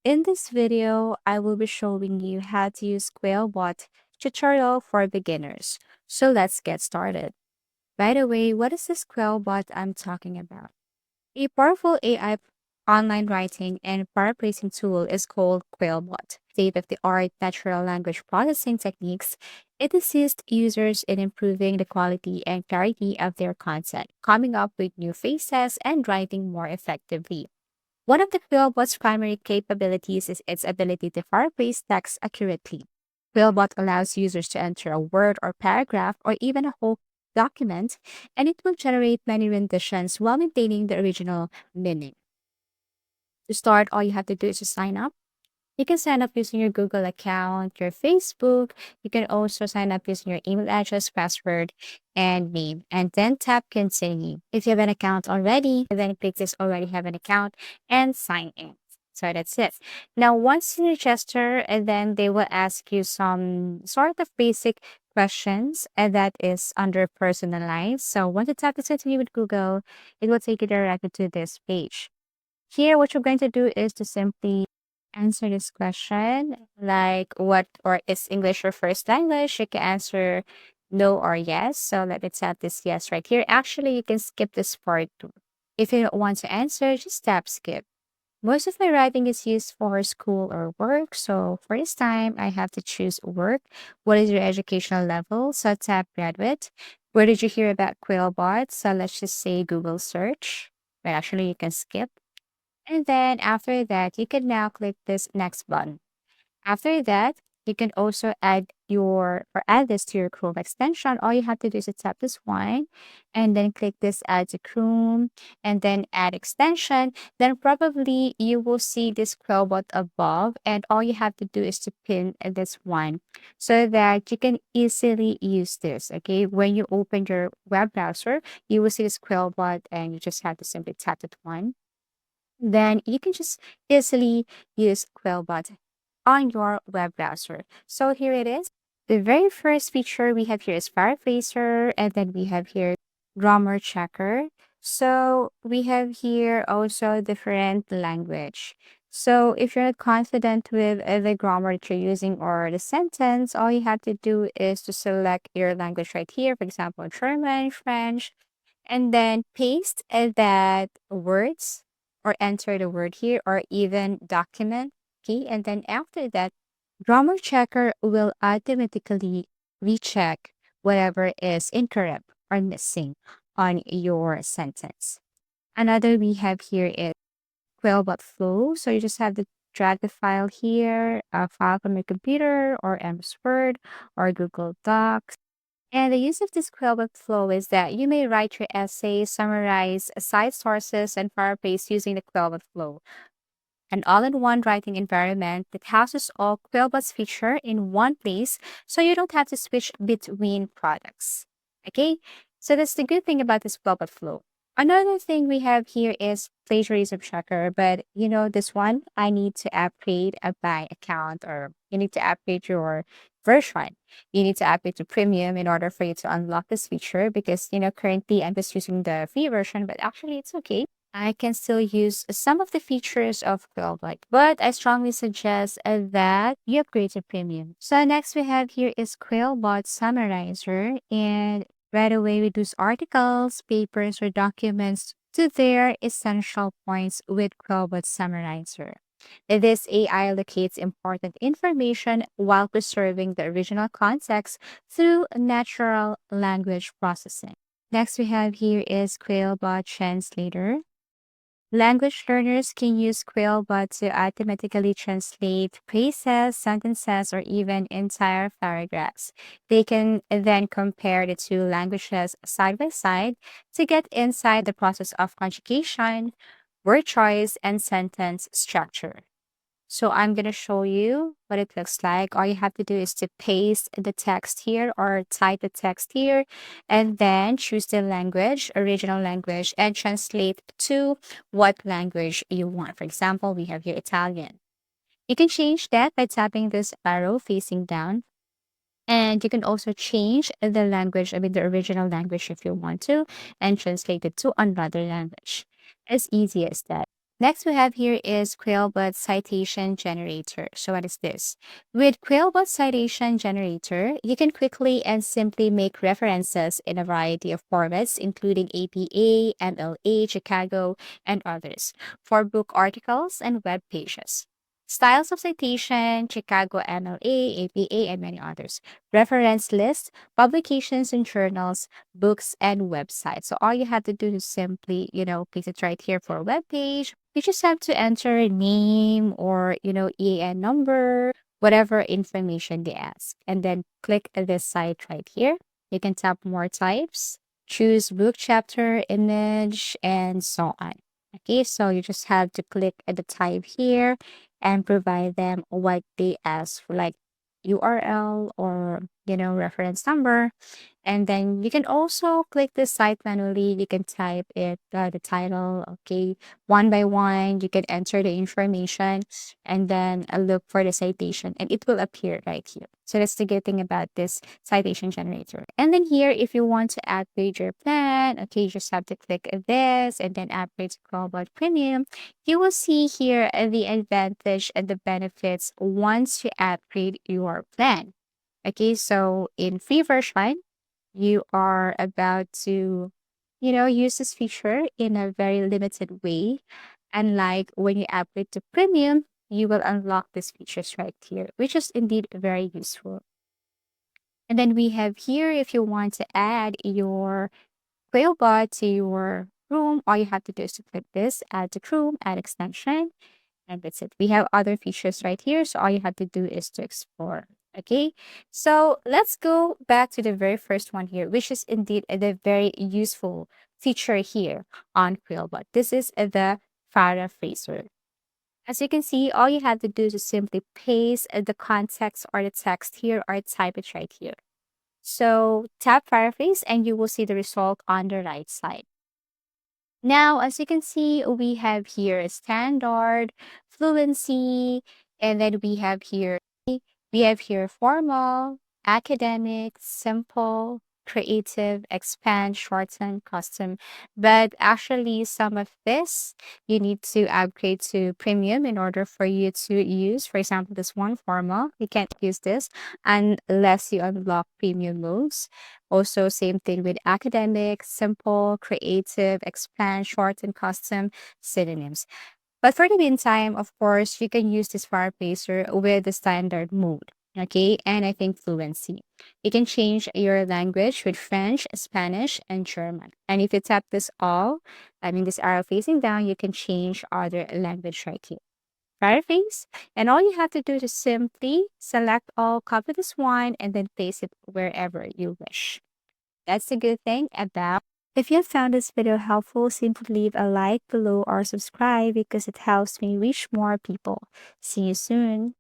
In this video, I will be showing you how to use Quillbot tutorial for beginners. So let's get started. By the way, what is this Quillbot I'm talking about? A powerful AI online writing and paraphrasing tool is called Quillbot. State-of-the-art natural language processing techniques, it assists users in improving the quality and clarity of their content, coming up with new phrases and writing more effectively. One of the Quillbot's primary capabilities is its ability to paraphrase text accurately. Quillbot allows users to enter a word or paragraph or even a whole document, and it will generate many renditions while maintaining the original meaning. To start, all you have to do is to sign up. You can sign up using your Google account, your Facebook. You can also sign up using your email address, password, and name. And then tap continue. If you have an account already, then click this already have an account and sign in. So that's it. Now, once you register, and then they will ask you some sort of basic questions, and that is under personalized. So once you tap this continue with Google, it will take you directly to this page. Here, what you're going to do is to simply answer this question, like what or is English your first language? You can answer no or yes. So let me tap this yes right here. Actually, you can skip this part too. If you don't want to answer, just tap skip. Most of my writing is used for school or work. So for this time, I have to choose work. What is your educational level? So tap graduate. Where did you hear about Quillbot? So let's just say Google search. But actually, you can skip. And then after that, you can now click this next button. After that, you can also add this to your Chrome extension. All you have to do is to tap this one and then click this add to Chrome and then add extension. Then probably you will see this Quillbot above, and all you have to do is to pin this one so that you can easily use this. Okay, when you open your web browser, you will see this Quillbot and you just have to simply tap that one, then you can just easily use Quillbot on your web browser. So here it is. The very first feature we have here is paraphraser, and then we have here grammar checker. So we have here also different language. So if you're not confident with the grammar that you're using or the sentence, all you have to do is to select your language right here, for example, German, French, and then paste that words or enter the word here or even document. Okay, and then after that, grammar checker will automatically recheck whatever is incorrect or missing on your sentence. Another we have here is Quillbot Flow. So you just have to drag the file here, a file from your computer or MS Word or Google Docs. And the use of this Quillbot flow is that you may write your essay, summarize, cite sources, and paraphrase using the Quillbot flow, an all-in-one writing environment that houses all Quillbot's feature in one place, so you don't have to switch between products. Okay, so that's the good thing about this Quillbot flow. Another thing we have here is plagiarism checker, but this one I need to upgrade my account, or you need to upgrade your version. You need to upgrade to premium in order for you to unlock this feature because currently I'm just using the free version, but actually it's okay. I can still use some of the features of Quillbot, but I strongly suggest that you upgrade to premium. So next we have here is Quillbot Summarizer, and right away reduce articles, papers, or documents to their essential points with Quillbot Summarizer. This AI locates important information while preserving the original context through natural language processing. Next we have here is Quillbot Translator. Language learners can use Quillbot to automatically translate phrases, sentences, or even entire paragraphs. They can then compare the two languages side by side to get inside the process of conjugation, word choice, and sentence structure. So I'm going to show you what it looks like. All you have to do is to paste the text here or type the text here and then choose the language, original language, and translate to what language you want. For example, we have here Italian. You can change that by tapping this arrow facing down. And you can also change the language, the original language if you want to, and translate it to another language. As easy as that. Next we have here is Quillbot Citation Generator. So what is this? With Quillbot Citation Generator, you can quickly and simply make references in a variety of formats, including APA, MLA, Chicago, and others, for book articles and web pages. Styles of citation, Chicago MLA, APA, and many others. Reference lists, publications and journals, books, and websites. So all you have to do is simply, place it right here for a web page. You just have to enter a name or, EAN number, whatever information they ask. And then click this site right here. You can tap more types, choose book chapter, image, and so on. Okay, so you just have to click at the type here and provide them what they ask for, like URL or, reference number. And then you can also click the site manually. You can type it, the title, okay, one by one. You can enter the information and then look for the citation and it will appear right here. So that's the good thing about this citation generator. And then here, if you want to upgrade your plan, okay, you just have to click this and then upgrade to Quillbot Premium. You will see here the advantage and the benefits once you upgrade your plan. Okay, so in free version, you are about to, use this feature in a very limited way. Unlike when you upgrade to premium, you will unlock these features right here, which is indeed very useful. And then we have here, if you want to add your Quillbot to your room, all you have to do is to click this, add to room, add extension, and that's it. We have other features right here. So all you have to do is to explore. Okay, so let's go back to the very first one here, which is indeed the very useful feature here on Quillbot. This is the paraphraser. As you can see, all you have to do is to simply paste the context or the text here or type it right here. So tap paraphrase and you will see the result on the right side. Now, as you can see, we have here standard, fluency, and then we have here formal, academic, simple, creative, expand, shorten, custom. But actually, some of this you need to upgrade to premium in order for you to use. For example, this one formal, you can't use this unless you unlock premium modes. Also, same thing with academic, simple, creative, expand, short, and custom synonyms. But for the meantime, of course, you can use this fireplacer with the standard mode. Okay, and I think fluency. You can change your language with French, Spanish, and German. And if you tap this all, I mean this arrow facing down, you can change other language right here. Paraphrase, and all you have to do is simply select all, copy this one, and then paste it wherever you wish. That's the good thing about. If you found this video helpful, simply leave a like below or subscribe because it helps me reach more people. See you soon.